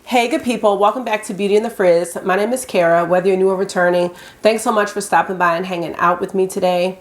Hey good people, welcome back to Beauty in the Frizz. My name is Kara. Whether you're new or returning, thanks so much for stopping by and hanging out with me today.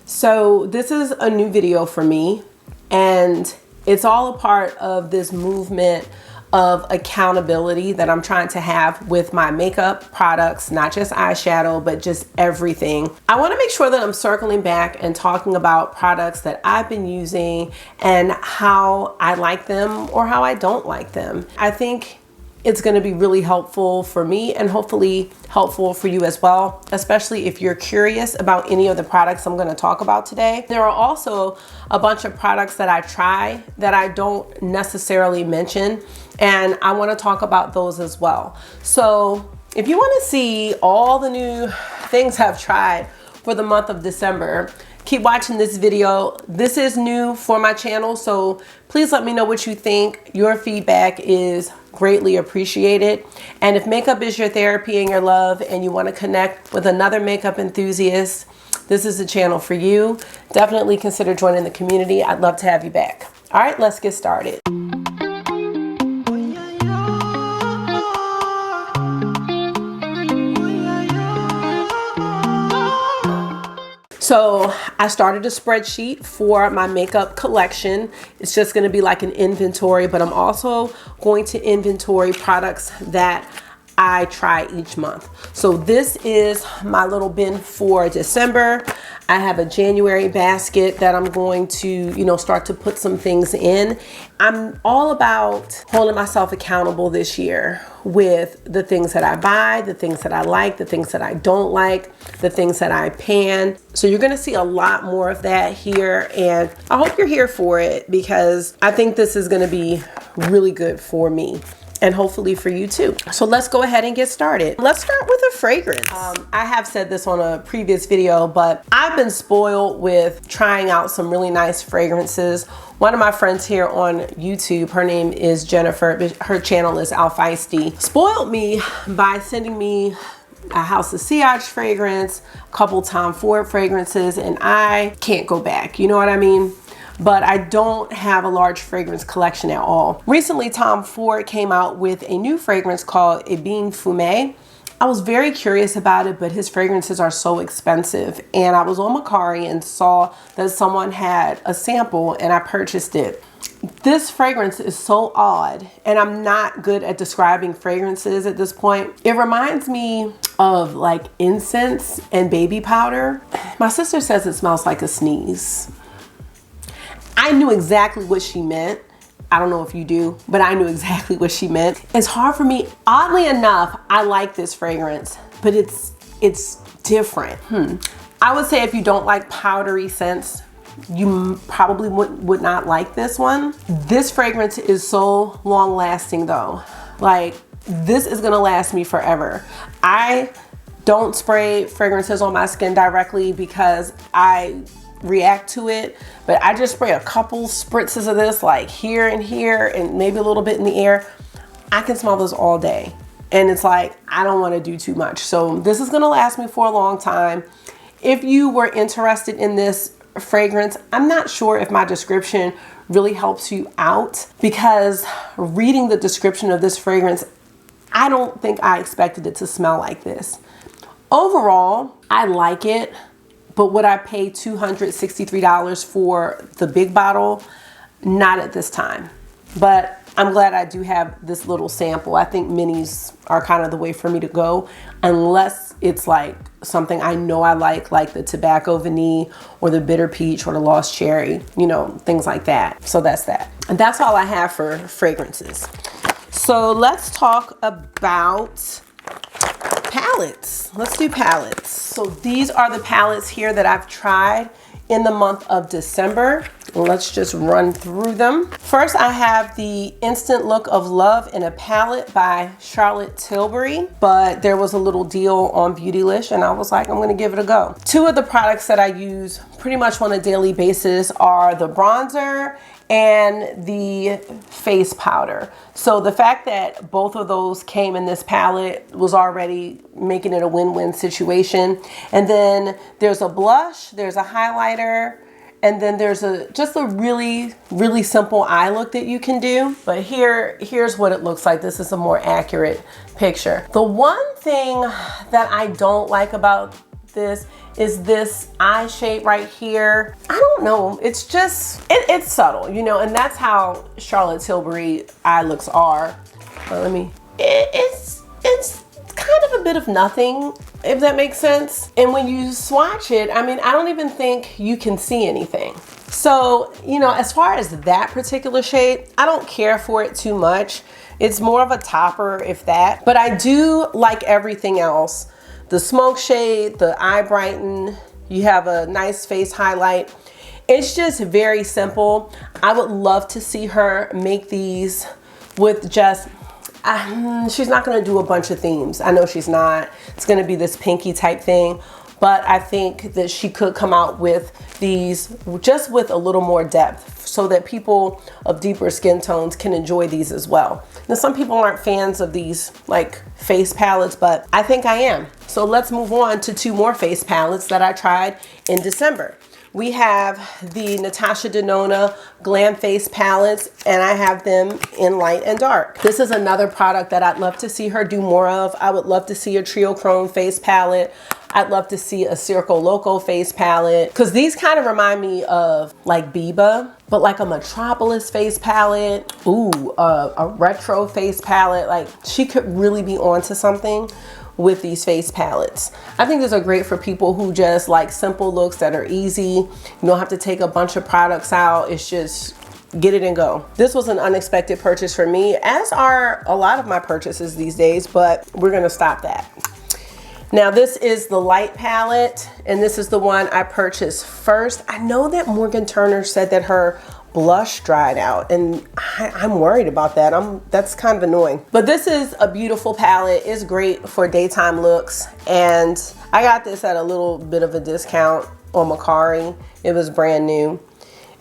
So this is a new video for me, and it's all a part of this movement of accountability that I'm trying to have with my makeup products, not just eyeshadow, but just everything. I want to make sure that I'm circling back and talking about products that I've been using and how I like them or how I don't like them. I think it's going to be really helpful for me and hopefully helpful for you as well, especially if you're curious about any of the products I'm going to talk about today. There are also a bunch of products that I try that I don't necessarily mention, and I want to talk about those as well. So if you want to see all the new things I've tried for the month of December, keep watching this video. This is new for my channel, so please let me know what you think. Your feedback is greatly appreciated. And if makeup is your therapy and your love and you want to connect with another makeup enthusiast, this is the channel for you. Definitely consider joining the community. I'd love to have you back. All right, let's get started. So I started a spreadsheet for my makeup collection. It's just going to be like an inventory, but I'm also going to inventory products that I try each month. So this is my little bin for December. I have a January basket that I'm going to, start to put some things in. I'm all about holding myself accountable this year with the things that I buy, the things that I like, the things that I don't like, the things that I pan. So you're gonna see a lot more of that here, and I hope you're here for it because I think this is gonna be really good for me and hopefully for you too. So let's go ahead and get started. Let's start with a fragrance. I have said this on a previous video, but I've been spoiled with trying out some really nice fragrances. One of my friends here on YouTube, her name is Jennifer, her channel is Al Feisty, spoiled me by sending me a House of Siage fragrance, a couple Tom Ford fragrances, and I can't go back, you know what I mean? But I don't have a large fragrance collection at all. Recently, Tom Ford came out with a new fragrance called Ebene Fumé. I was very curious about it, but his fragrances are so expensive. And I was on Macari and saw that someone had a sample and I purchased it. This fragrance is so odd, and I'm not good at describing fragrances at this point. It reminds me of like incense and baby powder. My sister says it smells like a sneeze. I knew exactly what she meant. I don't know if you do, but I knew exactly what she meant. It's hard for me. Oddly enough, I like this fragrance, but it's different. I would say if you don't like powdery scents, you probably would not like this one. This fragrance is so long lasting though. Like, this is gonna last me forever. I don't spray fragrances on my skin directly because I react to it, but I just spray a couple spritzes of this, like here and here and maybe a little bit in the air. I can smell this all day, and it's like I don't want to do too much. So this is gonna last me for a long time. If you were interested in this fragrance, I'm not sure if my description really helps you out, because reading the description of this fragrance, I don't think I expected it to smell like this. Overall, I like it. But would I pay $263 for the big bottle? Not at this time. But I'm glad I do have this little sample. I think minis are kind of the way for me to go, unless it's like something I know I like the tobacco vanille or the bitter peach or the lost cherry, things like that. So that's that. And that's all I have for fragrances. So let's talk about palettes. Let's do palettes. So these are the palettes here that I've tried in the month of December. Let's just run through them. First, I have the Instant Look of Love in a palette by Charlotte Tilbury, but there was a little deal on Beautylish and I was like, I'm gonna give it a go. Two of the products that I use pretty much on a daily basis are the bronzer and the face powder. So the fact that both of those came in this palette was already making it a win-win situation. And then there's a blush, there's a highlighter, And then there's just a really, really simple eye look that you can do. But here's what it looks like. This is a more accurate picture. The one thing that I don't like about this is this eye shape right here. I don't know, it's just, it's subtle, you know, and that's how Charlotte Tilbury eye looks are. It's kind of a bit of nothing, if that makes sense. And when you swatch it, I mean, I don't even think you can see anything. So, you know, as far as that particular shade, I don't care for it too much. It's more of a topper, if that, but I do like everything else. The smoke shade, the eye brighten, you have a nice face highlight. It's just very simple. I would love to see her make these with just, she's not gonna do a bunch of themes. I know she's not. It's gonna be this pinky type thing, but I think that she could come out with these just with a little more depth so that people of deeper skin tones can enjoy these as well. Now, some people aren't fans of these like face palettes, but I think I am. So let's move on to two more face palettes that I tried in December. We have the Natasha Denona Glam Face palettes, and I have them in light and dark. This is another product that I'd love to see her do more of. I would love to see a Trio Chrome face palette. I'd love to see a Circo Loco face palette, because these kind of remind me of like Biba, but like a Metropolis face palette. Ooh, a retro face palette. Like, she could really be onto something with these face palettes. I think these are great for people who just like simple looks that are easy. You don't have to take a bunch of products out. It's just get it and go. This was an unexpected purchase for me, as are a lot of my purchases these days, but we're gonna stop that. Now this is the light palette, and this is the one I purchased first. I know that Morgan Turner said that her blush dried out, and I'm worried about that. That's kind of annoying. But this is a beautiful palette. It's great for daytime looks, and I got this at a little bit of a discount on Macari. It was brand new,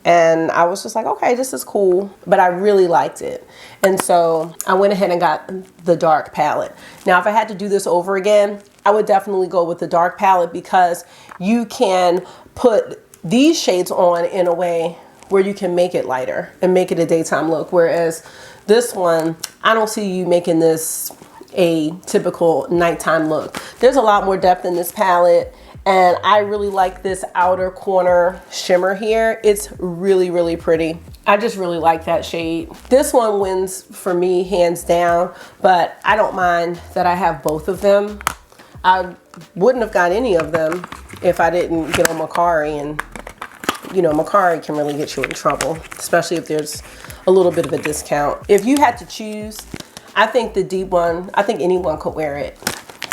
and I was just like, okay, this is cool, but I really liked it. And so I went ahead and got the dark palette. Now, if I had to do this over again, I would definitely go with the dark palette, because you can put these shades on in a way where you can make it lighter and make it a daytime look. Whereas this one, I don't see you making this a typical nighttime look. There's a lot more depth in this palette, and I really like this outer corner shimmer here. It's really, really pretty. I just really like that shade. This one wins for me hands down, but I don't mind that I have both of them. I wouldn't have got any of them if I didn't get on Macari, and you know, Macari can really get you in trouble, especially if there's a little bit of a discount. If you had to choose, I think the deep one, I think anyone could wear it.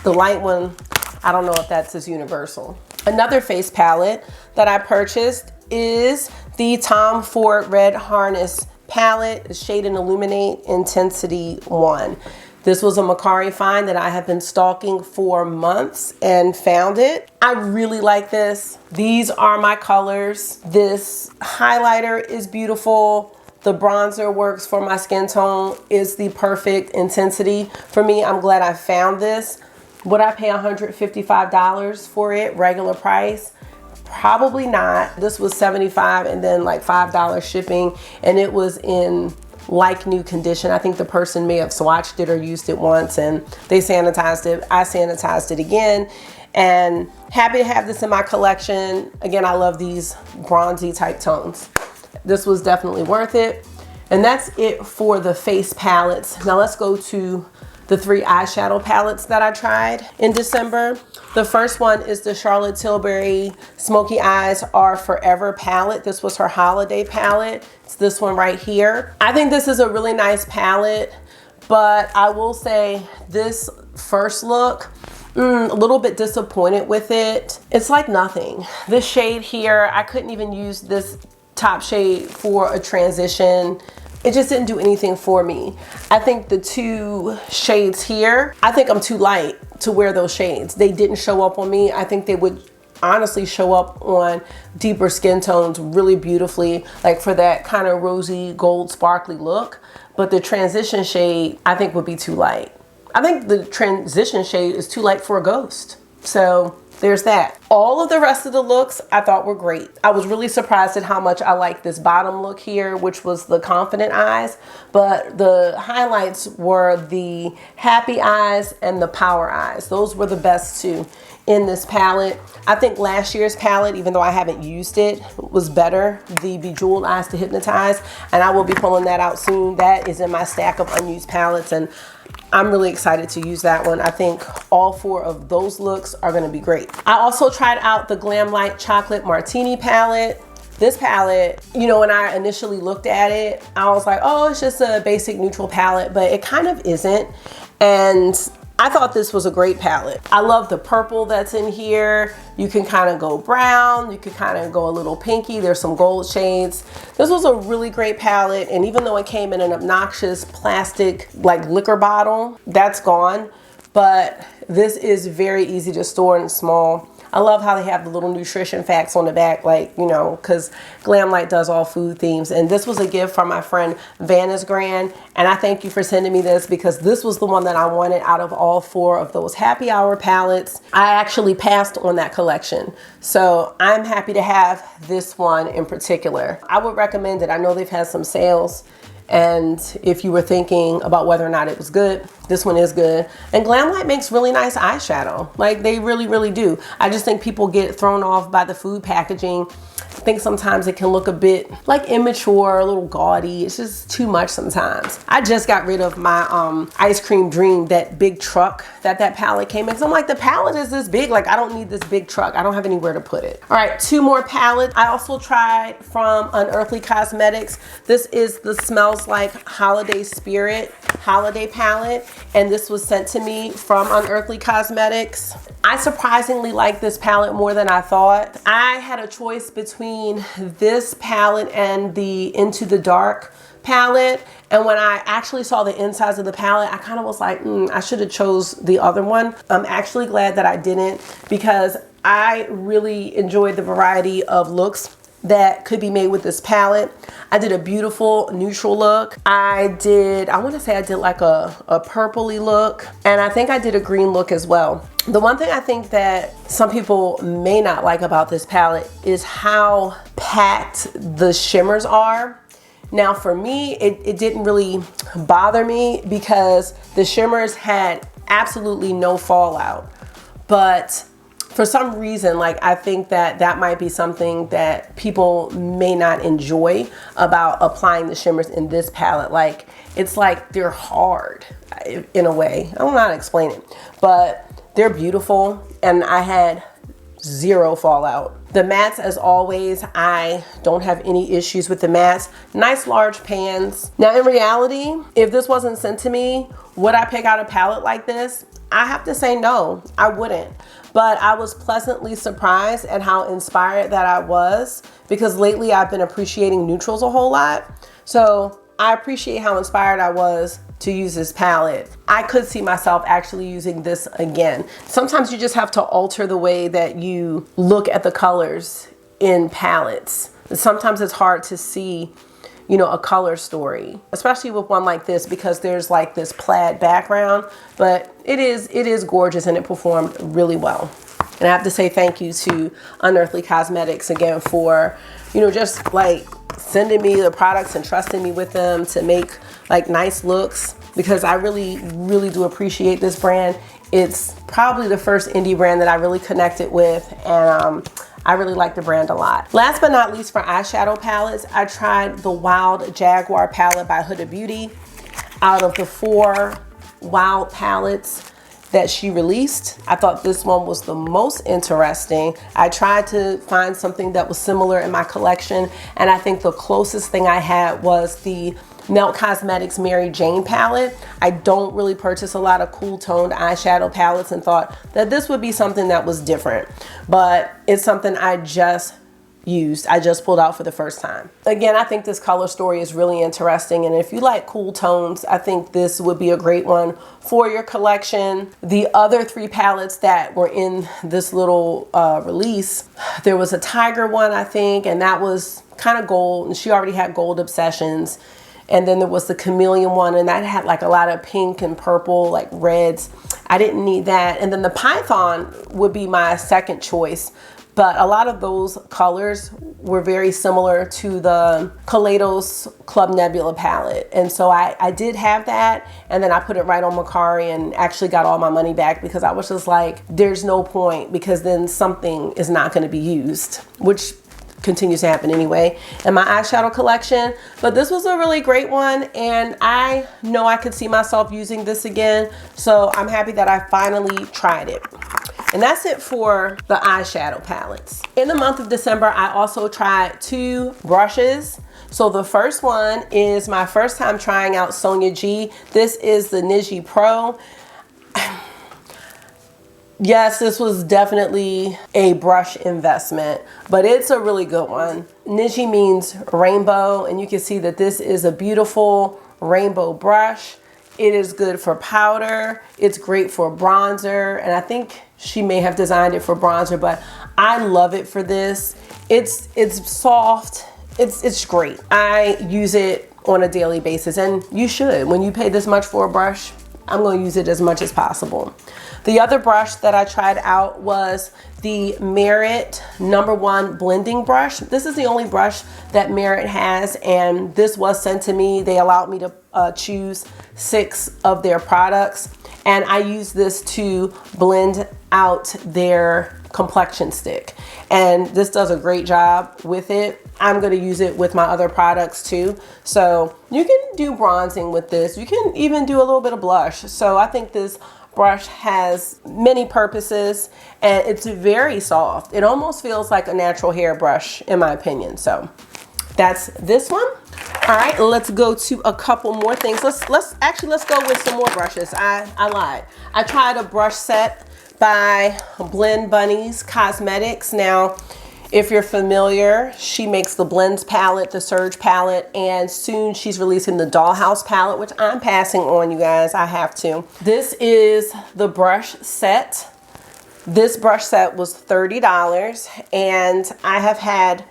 The light one, I don't know if that's as universal. Another face palette that I purchased is the Tom Ford Red Harness palette, the shade and Illuminate Intensity 1. This was a Macari find that I have been stalking for months and found it. I really like this. These are my colors. This highlighter is beautiful. The bronzer works for my skin tone, is the perfect intensity for me. I'm glad I found this. Would I pay $155 for it, regular price? Probably not. This was $75 and then like $5 shipping, and it was in like new condition. I think the person may have swatched it or used it once and they sanitized it. I sanitized it again, and happy to have this in my collection. Again, I love these bronzy type tones. This was definitely worth it. And that's it for the face palettes. Now let's go to the 3 eyeshadow palettes that I tried in December. The first one is the Charlotte Tilbury Smoky Eyes Are Forever palette. This was her holiday palette. It's this one right here. I think this is a really nice palette, but I will say this first look, a little bit disappointed with it. It's like nothing. This shade here, I couldn't even use this top shade for a transition. It just didn't do anything for me. I think the 2 shades here, I think I'm too light to wear those shades. They didn't show up on me. I think they would honestly show up on deeper skin tones really beautifully, like for that kind of rosy gold sparkly look. But the transition shade, I think would be too light. I think the transition shade is too light for a ghost. So there's that. All of the rest of the looks I thought were great. I was really surprised at how much I liked this bottom look here, which was the confident eyes, but the highlights were the happy eyes and the power eyes. Those were the best two in this palette. I think last year's palette, even though I haven't used it, was better. The Bejeweled Eyes to Hypnotize, and I will be pulling that out soon. That is in my stack of unused palettes, and I'm really excited to use that one. I think all 4 of those looks are gonna be great. I also tried out the Glamlite Chocolate Martini palette. This palette, you know, when I initially looked at it, I was like, oh, it's just a basic neutral palette, but it kind of isn't. And I thought this was a great palette. I love the purple that's in here. You can kind of go brown, you can kind of go a little pinky. There's some gold shades. This was a really great palette, and even though it came in an obnoxious plastic like liquor bottle, that's gone. But this is very easy to store and small. I love how they have the little nutrition facts on the back, like, you know, because Glamlite does all food themes. And this was a gift from my friend Vanna's Grand. And I thank you for sending me this, because this was the one that I wanted out of all 4 of those happy hour palettes. I actually passed on that collection. So I'm happy to have this one in particular. I would recommend it. I know they've had some sales. And if you were thinking about whether or not it was good, this one is good. And Glamlite makes really nice eyeshadow. Like, they really, really do. I just think people get thrown off by the food packaging. I think sometimes it can look a bit like immature, a little gaudy. It's just too much sometimes. I just got rid of my Ice Cream Dream, that big truck that palette came in. So I'm like, the palette is this big. Like, I don't need this big truck. I don't have anywhere to put it. All right, 2 more palettes. I also tried from Unearthly Cosmetics. This is the Smells Like Holiday Spirit holiday palette, and this was sent to me from Unearthly Cosmetics. I surprisingly like this palette more than I thought. I had a choice between this palette and the Into the Dark palette, and when I actually saw the insides of the palette, I kind of was like, I should have chose the other one. I'm actually glad that I didn't, because I really enjoyed the variety of looks that could be made with this palette. I did a beautiful neutral look. I want to say I did like a purpley look, and I think I did a green look as well. The one thing I think that some people may not like about this palette is how packed the shimmers are. Now for me, it didn't really bother me because the shimmers had absolutely no fallout. But for some reason, like, I think that might be something that people may not enjoy about applying the shimmers in this palette. Like, it's like they're hard in a way. I don't know how to explain it, but they're beautiful, and I had 0 fallout. The mattes, as always, I don't have any issues with the mattes. Nice large pans. Now, in reality, if this wasn't sent to me, would I pick out a palette like this? I have to say no, I wouldn't. But I was pleasantly surprised at how inspired that I was, because lately I've been appreciating neutrals a whole lot. So I appreciate how inspired I was to use this palette. I could see myself actually using this again. Sometimes you just have to alter the way that you look at the colors in palettes. Sometimes it's hard to see, you know, a color story, especially with one like this, because there's like this plaid background, but it is gorgeous, and it performed really well. And I have to say thank you to Unearthly Cosmetics again for, you know, just like sending me the products and trusting me with them to make like nice looks, because I really, really do appreciate this brand. It's probably the first indie brand that I really connected with, and I really like the brand a lot. Last but not least, for eyeshadow palettes, I tried the Wild Jaguar palette by Huda Beauty. Out of the 4 Wild palettes that she released, I thought this one was the most interesting. I tried to find something that was similar in my collection, and I think the closest thing I had was the Melt Cosmetics Mary Jane palette. I don't really purchase a lot of cool toned eyeshadow palettes, and thought that this would be something that was different, but it's something I just pulled out for the first time. Again, I think this color story is really interesting, and if you like cool tones, I think this would be a great one for your collection. The other 3 palettes that were in this little release, there was a tiger one, I think, and that was kind of gold, and she already had gold obsessions. And then there was the chameleon one, and that had like a lot of pink and purple, like reds. I didn't need that. And then the Python would be my second choice. But a lot of those colors were very similar to the Kaleidos Club Nebula palette. And so I did have that, and then I put it right on Mercari and actually got all my money back because I was just like, there's no point, because then something is not going to be used, which continues to happen anyway in my eyeshadow collection. But this was a really great one, and I know I could see myself using this again. So I'm happy that I finally tried it. And that's it for the eyeshadow palettes. In the month of December, I also tried 2 brushes. So the first one is my first time trying out Sonia G. This is the Nuzhi Pro. Yes, this was definitely a brush investment, but it's a really good one. Nuzhi means rainbow, and you can see that this is a beautiful rainbow brush. It is good for powder. It's great for bronzer, and I think she may have designed it for bronzer, but I love it for this. It's soft. It's great. I use it on a daily basis, and you should. When you pay this much for a brush, I'm going to use it as much as possible. The other brush that I tried out was the Merit #1 blending brush. This is the only brush that Merit has, and this was sent to me. They allowed me to choose 6 of their products, and I use this to blend out their complexion stick, and this does a great job with it. I'm going to use it with my other products too. So you can do bronzing with this. You can even do a little bit of blush. So I think this brush has many purposes, and it's very soft. It almost feels like a natural hair brush in my opinion. So that's this one. All right, let's go to a couple more things. Let's go with some more brushes. I lied. I tried a brush set by Blen Bunnies Cosmetics. Now, if you're familiar, she makes the Blends palette, the Surge palette, and soon she's releasing the Dollhouse palette, which I'm passing on, you guys. I have to. This is the brush set. This brush set was $30, and I have had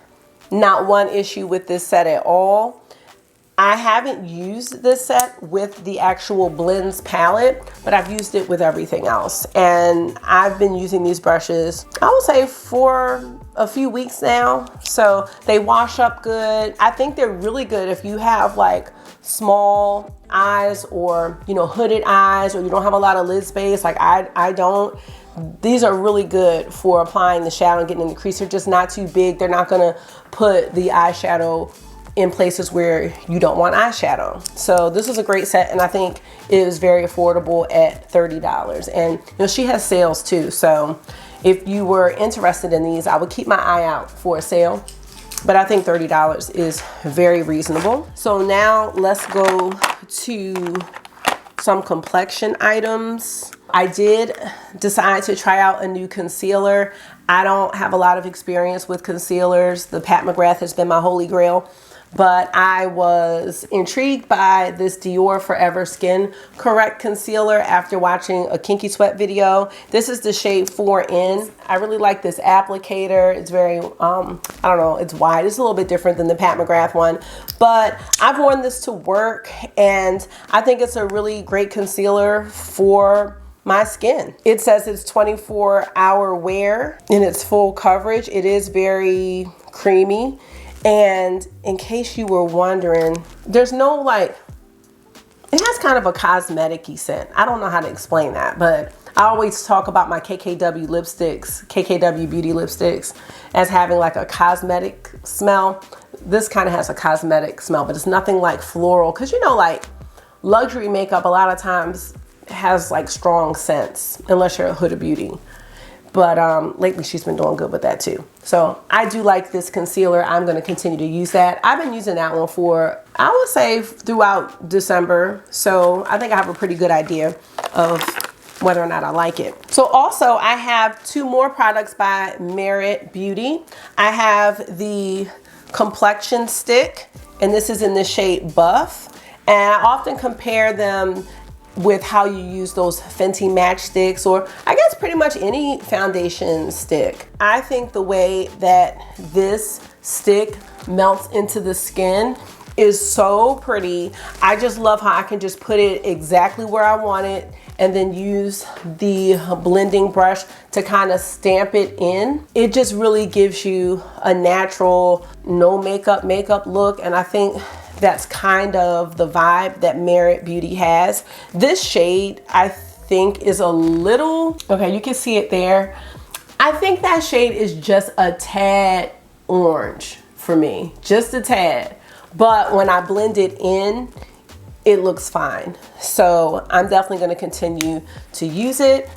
not one issue with this set at all. I haven't used this set with the actual Blends palette, but I've used it with everything else. And I've been using these brushes, I would say, for a few weeks now. So they wash up good. I think they're really good if you have like small eyes, or, you know, hooded eyes, or you don't have a lot of lid space like I don't. These are really good for applying the shadow and getting in the crease. They're just not too big. They're not gonna put the eyeshadow in places where you don't want eyeshadow. So this is a great set, and I think it is very affordable at $30. And you know, she has sales too. So if you were interested in these, I would keep my eye out for a sale. But I think $30 is very reasonable. So now let's go to some complexion items. I did decide to try out a new concealer. I don't have a lot of experience with concealers. The Pat McGrath has been my holy grail. But I was intrigued by this Dior Forever Skin Correct Concealer after watching a Kinky Sweat video. This is the shade 4N. I really like this applicator. It's very, I don't know, it's wide. It's a little bit different than the Pat McGrath one. But I've worn this to work, and I think it's a really great concealer for my skin. It says it's 24-hour wear in its full coverage. It is very creamy. And in case you were wondering, there's no like, it has kind of a cosmetic-y scent. I don't know how to explain that, but I always talk about my KKW lipsticks, KKW beauty lipsticks, as having like a cosmetic smell. This kind of has a cosmetic smell, but it's nothing like floral. Cause you know, like luxury makeup a lot of times has like strong scents, unless you're a Huda Beauty. But lately she's been doing good with that too. So I do like this concealer. I'm going to continue to use that. I've been using that one for, I would say, throughout December. So I think I have a pretty good idea of whether or not I like it. So also I have 2 more products by Merit Beauty. I have the Complexion stick, and this is in the shade Buff. And I often compare them with how you use those Fenty matchsticks, or I guess pretty much any foundation stick. I think the way that this stick melts into the skin is so pretty. I just love how I can just put it exactly where I want it and then use the blending brush to kind of stamp it in. It just really gives you a natural, no makeup look, and I think that's kind of the vibe that Merit Beauty has. This shade, I think, is a little, okay, you can see it there. I think that shade is just a tad orange for me, just a tad. But when I blend it in, it looks fine. So I'm definitely gonna continue to use it.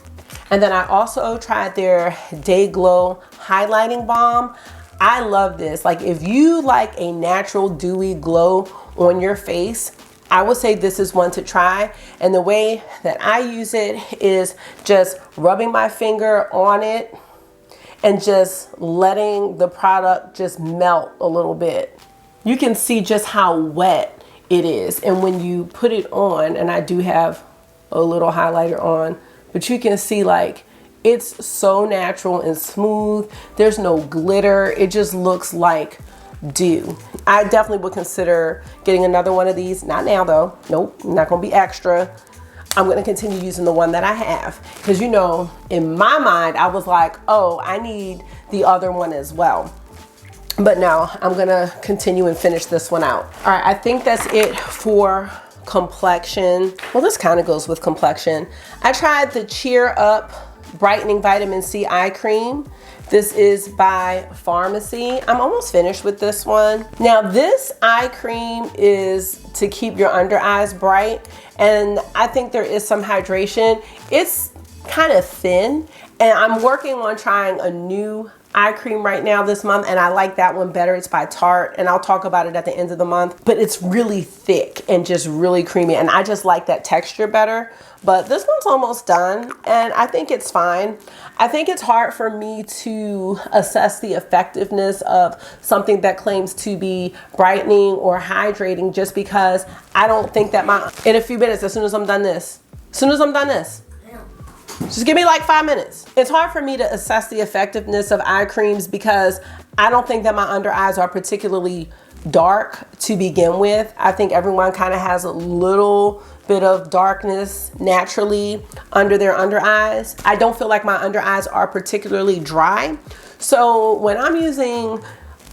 And then I also tried their Day Glow Highlighting Balm. I love this. Like, if you like a natural dewy glow on your face, I would say this is one to try. And the way that I use it is just rubbing my finger on it and just letting the product just melt a little bit. You can see just how wet it is. And when you put it on, and I do have a little highlighter on, but you can see like it's so natural and smooth. There's no glitter. It just looks like dew. I definitely would consider getting another one of these. Not now though. Nope, I'm not gonna be extra. I'm gonna continue using the one that I have. Because, you know, in my mind, I was like, oh, I need the other one as well. But no, I'm gonna continue and finish this one out. All right, I think that's it for Complexion. Well, this kind of goes with Complexion. I tried the Cheer Up Brightening Vitamin C Eye Cream. This is by Pharmacy. I'm almost finished with this one. Now, this eye cream is to keep your under eyes bright, and I think there is some hydration. It's kind of thin, and I'm working on trying a new eye cream right now this month, and I like that one better. It's by Tarte, and I'll talk about it at the end of the month, but it's really thick and just really creamy, and I just like that texture better. But this one's almost done, and I think it's fine. I think it's hard for me to assess the effectiveness of something that claims to be brightening or hydrating, just because I don't think that in a few minutes, as soon as I'm done this, just give me like 5 minutes. It's hard for me to assess the effectiveness of eye creams because I don't think that my under eyes are particularly dark to begin with. I think everyone kind of has a little bit of darkness naturally under their under eyes. I don't feel like my under eyes are particularly dry. So when I'm using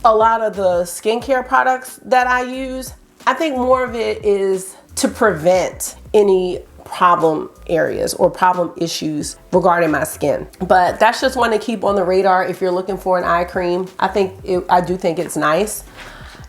a lot of the skincare products that I use, I think more of it is to prevent any problem areas or problem issues regarding my skin. But that's just one to keep on the radar if you're looking for an eye cream. I do think it's nice.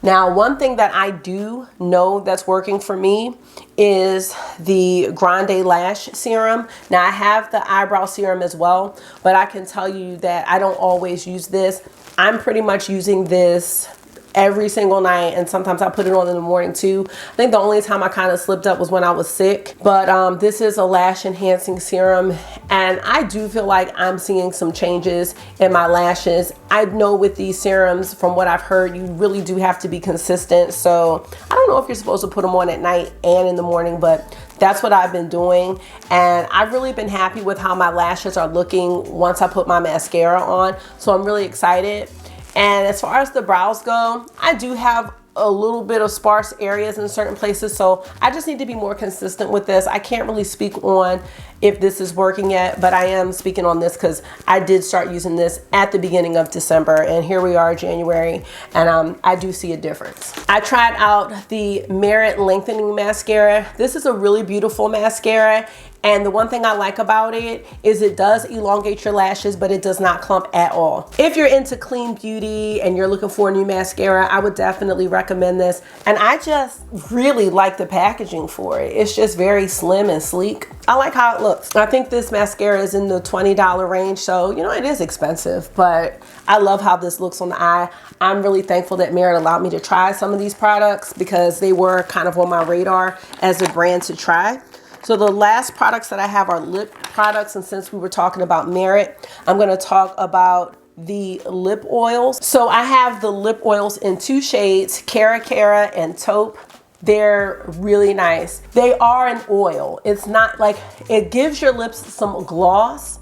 Now, one thing that I do know that's working for me is the Grande Lash Serum. Now, I have the eyebrow serum as well, but I can tell you that I don't always use this. I'm pretty much using this every single night, and sometimes I put it on in the morning too. I think the only time I kind of slipped up was when I was sick, but this is a lash enhancing serum, and I do feel like I'm seeing some changes in my lashes. I know with these serums, from what I've heard, you really do have to be consistent. So I don't know if you're supposed to put them on at night and in the morning, but that's what I've been doing, and I've really been happy with how my lashes are looking once I put my mascara on. So I'm really excited. And as far as the brows go, I do have a little bit of sparse areas in certain places, so I just need to be more consistent with this. I can't really speak on if this is working yet, but I am speaking on this because I did start using this at the beginning of December, and here we are, January, and I do see a difference. I tried out the Merit Lengthening Mascara. This is a really beautiful mascara, and the one thing I like about it is it does elongate your lashes, but it does not clump at all. If you're into clean beauty and you're looking for a new mascara, I would definitely recommend this. And I just really like the packaging for it. It's just very slim and sleek. I like how it looks. I think this mascara is in the $20 range, so you know, it is expensive, but I love how this looks on the eye. I'm really thankful that Merit allowed me to try some of these products because they were kind of on my radar as a brand to try. So the last products that I have are lip products, and since we were talking about Merit, I'm going to talk about the lip oils. So I have the lip oils in 2 shades, Cara Cara and Taupe. They're really nice. They are an oil. It's not like, it gives your lips some gloss,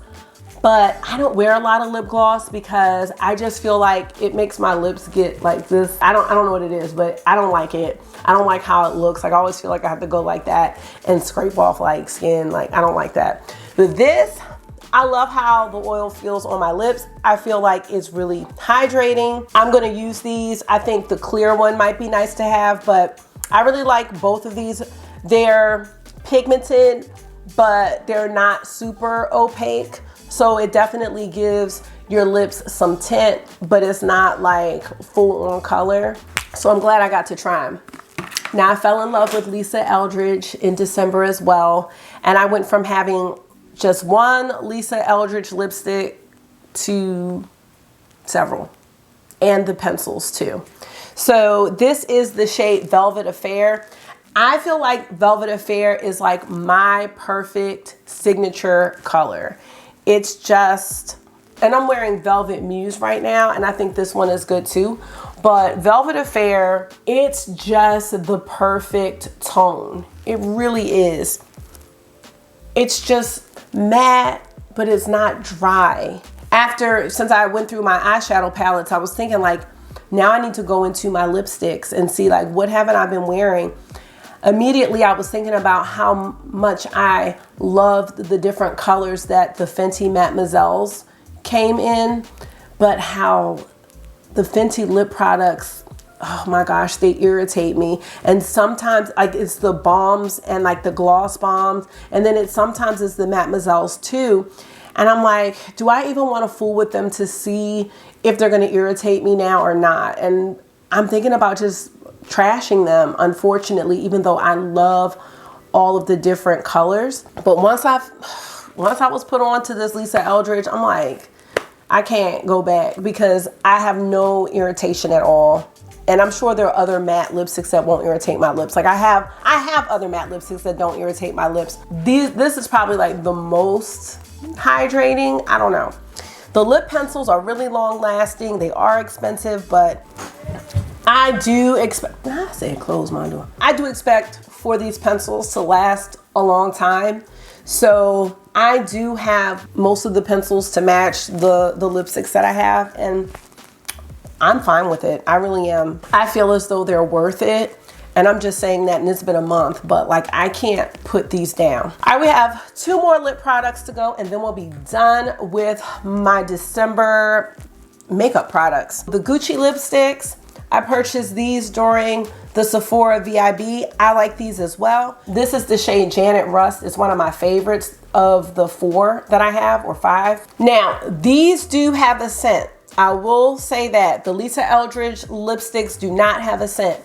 But I don't wear a lot of lip gloss because I just feel like it makes my lips get like this. I don't know what it is, but I don't like it. I don't like how it looks. Like I always feel like I have to go like that and scrape off like skin. Like I don't like that. But this, I love how the oil feels on my lips. I feel like it's really hydrating. I'm gonna use these. I think the clear one might be nice to have, but I really like both of these. They're pigmented, but they're not super opaque. So it definitely gives your lips some tint, but it's not like full on color. So I'm glad I got to try them. Now I fell in love with Lisa Eldridge in December as well. And I went from having just one Lisa Eldridge lipstick to several, and the pencils too. So this is the shade Velvet Affair. I feel like Velvet Affair is like my perfect signature color. It's just, and I'm wearing Velvet Muse right now, and I think this one is good too. But Velvet Affair, it's just the perfect tone. It really is. It's just matte, but it's not dry. Since I went through my eyeshadow palettes, I was thinking like, now I need to go into my lipsticks and see like, what haven't I been wearing? Immediately, I was thinking about how much I loved the different colors that the Fenty Mademoiselles came in, but how the Fenty lip products, oh my gosh, they irritate me. And sometimes like it's the balms and like the gloss bombs, and then sometimes it's the Mademoiselles too. And I'm like, do I even want to fool with them to see if they're going to irritate me now or not? And I'm thinking about just trashing them, unfortunately, even though I love all of the different colors. But once I was put on to this Lisa Eldridge, I'm like, I can't go back because I have no irritation at all. And I'm sure there are other matte lipsticks that won't irritate my lips. Like I have other matte lipsticks that don't irritate my lips. This is probably like the most hydrating. I don't know. The lip pencils are really long lasting. They are expensive, but I do expect, I said close my door. I do expect for these pencils to last a long time. So I do have most of the pencils to match the lipsticks that I have, and I'm fine with it. I really am. I feel as though they're worth it. And I'm just saying that, and it's been a month, but like I can't put these down. All right, we have 2 more lip products to go, and then we'll be done with my December makeup products. The Gucci lipsticks, I purchased these during the Sephora VIB. I like these as well. This is the shade Janet Rust. It's one of my favorites of the 4 that I have, or 5. Now, these do have a scent. I will say that the Lisa Eldridge lipsticks do not have a scent.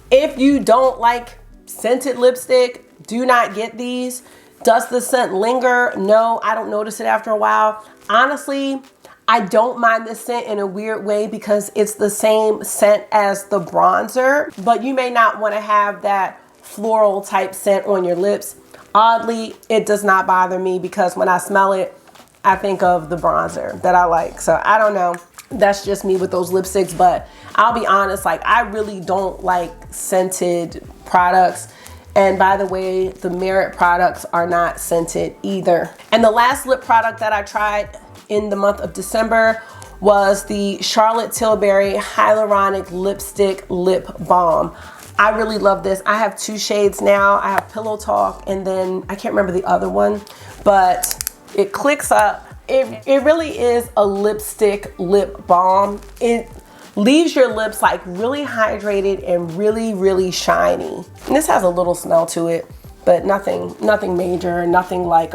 If you don't like scented lipstick, do not get these. Does the scent linger? No, I don't notice it after a while. Honestly, I don't mind the scent in a weird way because it's the same scent as the bronzer, but you may not want to have that floral type scent on your lips. Oddly, it does not bother me because when I smell it, I think of the bronzer that I like. So I don't know. That's just me with those lipsticks, but I'll be honest, like I really don't like scented products. And by the way, the Merit products are not scented either. And the last lip product that I tried in the month of December was the Charlotte Tilbury Hyaluronic Lipstick Lip Balm. I really love this. I have 2 shades now. I have Pillow Talk, and then I can't remember the other one, but it clicks up. It really is a lipstick lip balm. It leaves your lips like really hydrated and really, really shiny. And this has a little smell to it, but nothing major, nothing like,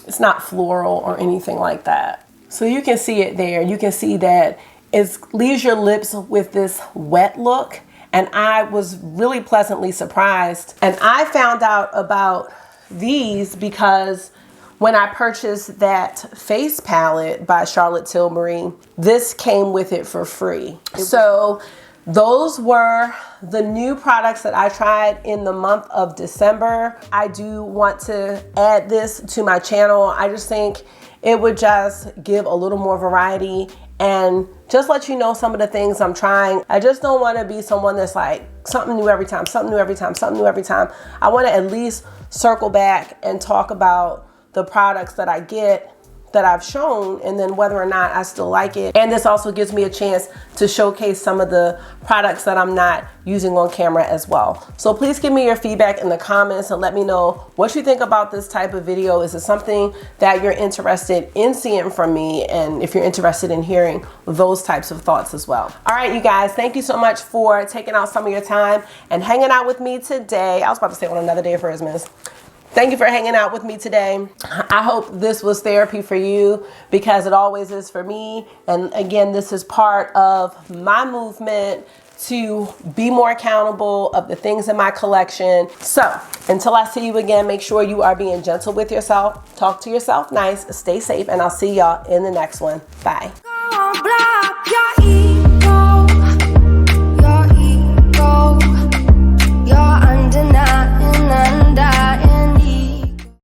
it's not floral or anything like that. So you can see it there. You can see that it leaves your lips with this wet look. And I was really pleasantly surprised. And I found out about these because when I purchased that face palette by Charlotte Tilbury, this came with it for free. So those were the new products that I tried in the month of December. I do want to add this to my channel. I just think it would just give a little more variety and just let you know some of the things I'm trying. I just don't want to be someone that's like something new every time, something new every time, something new every time. I want to at least circle back and talk about the products that I get that I've shown, and then whether or not I still like it. And this also gives me a chance to showcase some of the products that I'm not using on camera as well. So please give me your feedback in the comments and let me know what you think about this type of video. Is it something that you're interested in seeing from me? And if you're interested in hearing those types of thoughts as well. All right, you guys, thank you so much for taking out some of your time and hanging out with me today. I was about to say on another day of Christmas. Thank you for hanging out with me today. I hope this was therapy for you, because it always is for me. And again, this is part of my movement to be more accountable of the things in my collection. So until I see you again, make sure you are being gentle with yourself. Talk to yourself nice, stay safe, and I'll see y'all in the next one. Bye.